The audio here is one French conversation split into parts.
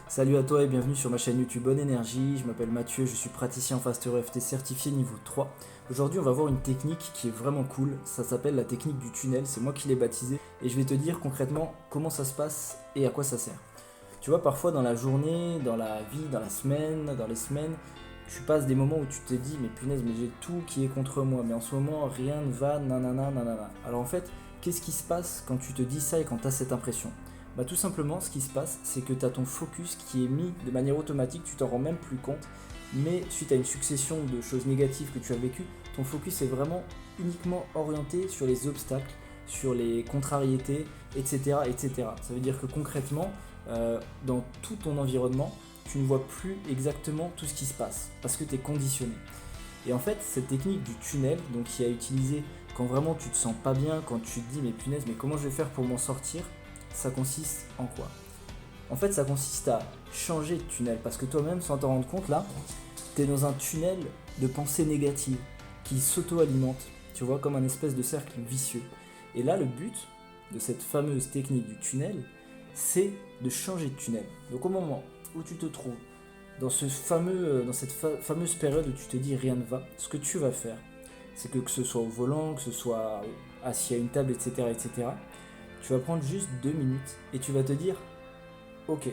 Salut à toi et bienvenue sur ma chaîne YouTube Bonne Énergie. Je m'appelle Mathieu, je suis praticien en Faster EFT certifié niveau 3. Aujourd'hui, on va voir une technique qui est vraiment cool. Ça s'appelle la technique du tunnel. C'est moi qui l'ai baptisée et je vais te dire concrètement comment ça se passe et à quoi ça sert. Tu vois, parfois dans la journée, dans la vie, dans la semaine, dans les semaines, tu passes des moments où tu te dis mais punaise, mais j'ai tout qui est contre moi. Mais en ce moment, rien ne va, nanana, nanana. Alors en fait, qu'est-ce qui se passe quand tu te dis ça et quand tu as cette impression? Bah tout simplement, ce qui se passe, c'est que tu as ton focus qui est mis de manière automatique, tu t'en rends même plus compte, mais suite à une succession de choses négatives que tu as vécues, ton focus est vraiment uniquement orienté sur les obstacles, sur les contrariétés, etc. etc. Ça veut dire que concrètement, dans tout ton environnement, tu ne vois plus exactement tout ce qui se passe, parce que tu es conditionné. Et en fait, cette technique du tunnel, donc qui a utilisé quand vraiment tu te sens pas bien, quand tu te dis mais punaise, mais comment je vais faire pour m'en sortir, ça consiste en quoi? En fait, ça consiste à changer de tunnel parce que toi-même, sans t'en rendre compte, là, tu es dans un tunnel de pensée négative qui s'auto-alimente, tu vois, comme un espèce de cercle vicieux. Et là, le but de cette fameuse technique du tunnel, c'est de changer de tunnel. Donc, au moment où tu te trouves dans cette fameuse période où tu te dis rien ne va, ce que tu vas faire, c'est que ce soit au volant, que ce soit assis à une table, etc., etc., tu vas prendre juste 2 minutes et tu vas te dire ok,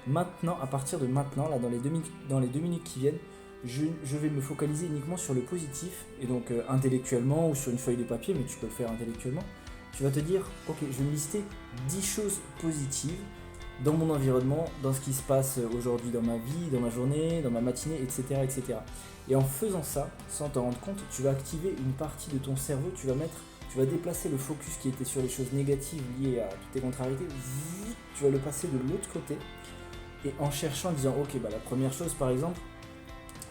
maintenant, à partir de maintenant, là dans les 2 minutes qui viennent, je vais me focaliser uniquement sur le positif et donc intellectuellement ou sur une feuille de papier, mais tu peux le faire intellectuellement. Tu vas te dire ok, je vais me lister 10 choses positives dans mon environnement, dans ce qui se passe aujourd'hui dans ma vie, dans ma journée, dans ma matinée, etc. etc. Et en faisant ça, sans t'en rendre compte, tu vas activer une partie de ton cerveau, tu vas déplacer le focus qui était sur les choses négatives liées à toutes tes contrariétés, tu vas le passer de l'autre côté et en cherchant, en disant ok, bah la première chose par exemple,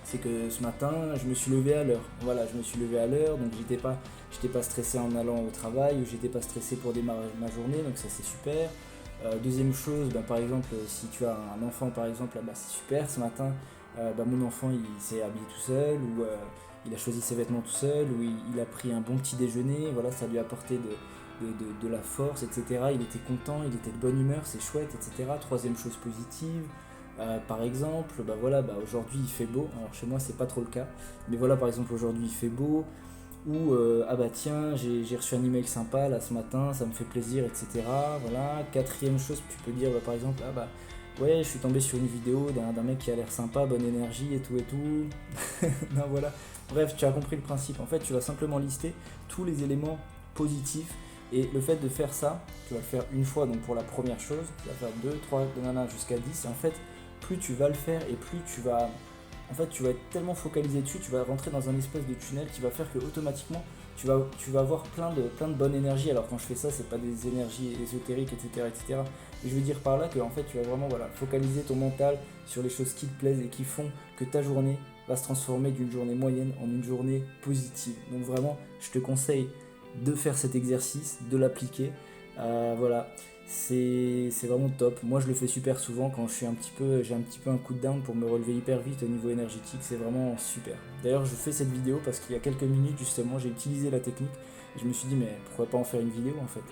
c'est que ce matin je me suis levé à l'heure. Voilà, je me suis levé à l'heure, donc j'étais pas stressé en allant au travail, ou j'étais pas stressé pour démarrer ma journée, donc ça c'est super. Deuxième chose, bah, par exemple, si tu as un enfant par exemple, bah, c'est super, ce matin, bah, mon enfant il s'est habillé tout seul, ou il a choisi ses vêtements tout seul, ou il a pris un bon petit déjeuner, voilà, ça lui a apporté de la force, etc. Il était content, il était de bonne humeur, c'est chouette, etc. Troisième chose positive, par exemple, bah voilà, bah aujourd'hui il fait beau, alors chez moi c'est pas trop le cas, mais voilà, par exemple aujourd'hui il fait beau, ou ah bah tiens, j'ai reçu un email sympa là ce matin, ça me fait plaisir, etc. Voilà. Quatrième chose, tu peux dire bah, par exemple, ah bah ouais, je suis tombé sur une vidéo d'un mec qui a l'air sympa, bonne énergie et tout et tout. Non, voilà. Bref, tu as compris le principe. En fait, tu vas simplement lister tous les éléments positifs. Et le fait de faire ça, tu vas le faire une fois donc pour la première chose, tu vas faire 2, 3, nanana, jusqu'à 10. Et en fait, plus tu vas le faire et plus tu vas être tellement focalisé dessus, tu vas rentrer dans un espèce de tunnel qui va faire que automatiquement tu vas avoir plein de bonne énergie. Alors quand je fais ça, c'est pas des énergies ésotériques, etc., etc. Et je veux dire par là que en fait, tu vas vraiment voilà, focaliser ton mental sur les choses qui te plaisent et qui font que ta journée va se transformer d'une journée moyenne en une journée positive. Donc vraiment, je te conseille de faire cet exercice, de l'appliquer. Voilà, c'est vraiment top. Moi, je le fais super souvent quand j'ai un petit peu un coup de down pour me relever hyper vite au niveau énergétique. C'est vraiment super. D'ailleurs, je fais cette vidéo parce qu'il y a quelques minutes, justement, j'ai utilisé la technique et je me suis dit, mais pourquoi pas en faire une vidéo en fait.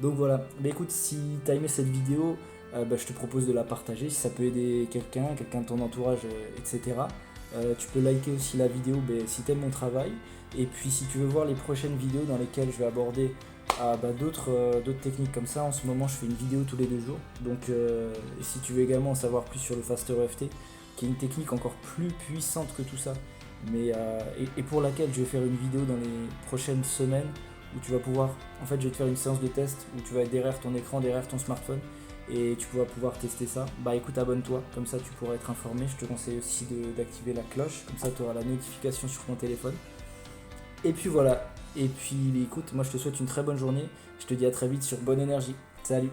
Donc voilà. Bah écoute, si t'as aimé cette vidéo, bah, je te propose de la partager si ça peut aider quelqu'un de ton entourage, etc. Tu peux liker aussi la vidéo bah, si t'aimes mon travail. Et puis si tu veux voir les prochaines vidéos dans lesquelles je vais aborder bah, d'autres techniques comme ça, en ce moment je fais une vidéo tous les 2 jours. Donc si tu veux également en savoir plus sur le Faster EFT, qui est une technique encore plus puissante que tout ça, et pour laquelle je vais faire une vidéo dans les prochaines semaines, où tu vas pouvoir, en fait je vais te faire une séance de test, où tu vas être derrière ton écran, derrière ton smartphone, et tu vas pouvoir tester ça. Bah écoute, abonne-toi, comme ça tu pourras être informé. Je te conseille aussi d'activer la cloche, comme ça tu auras la notification sur ton téléphone. Et puis voilà. Et puis écoute, moi je te souhaite une très bonne journée. Je te dis à très vite sur Bonne Énergie. Salut!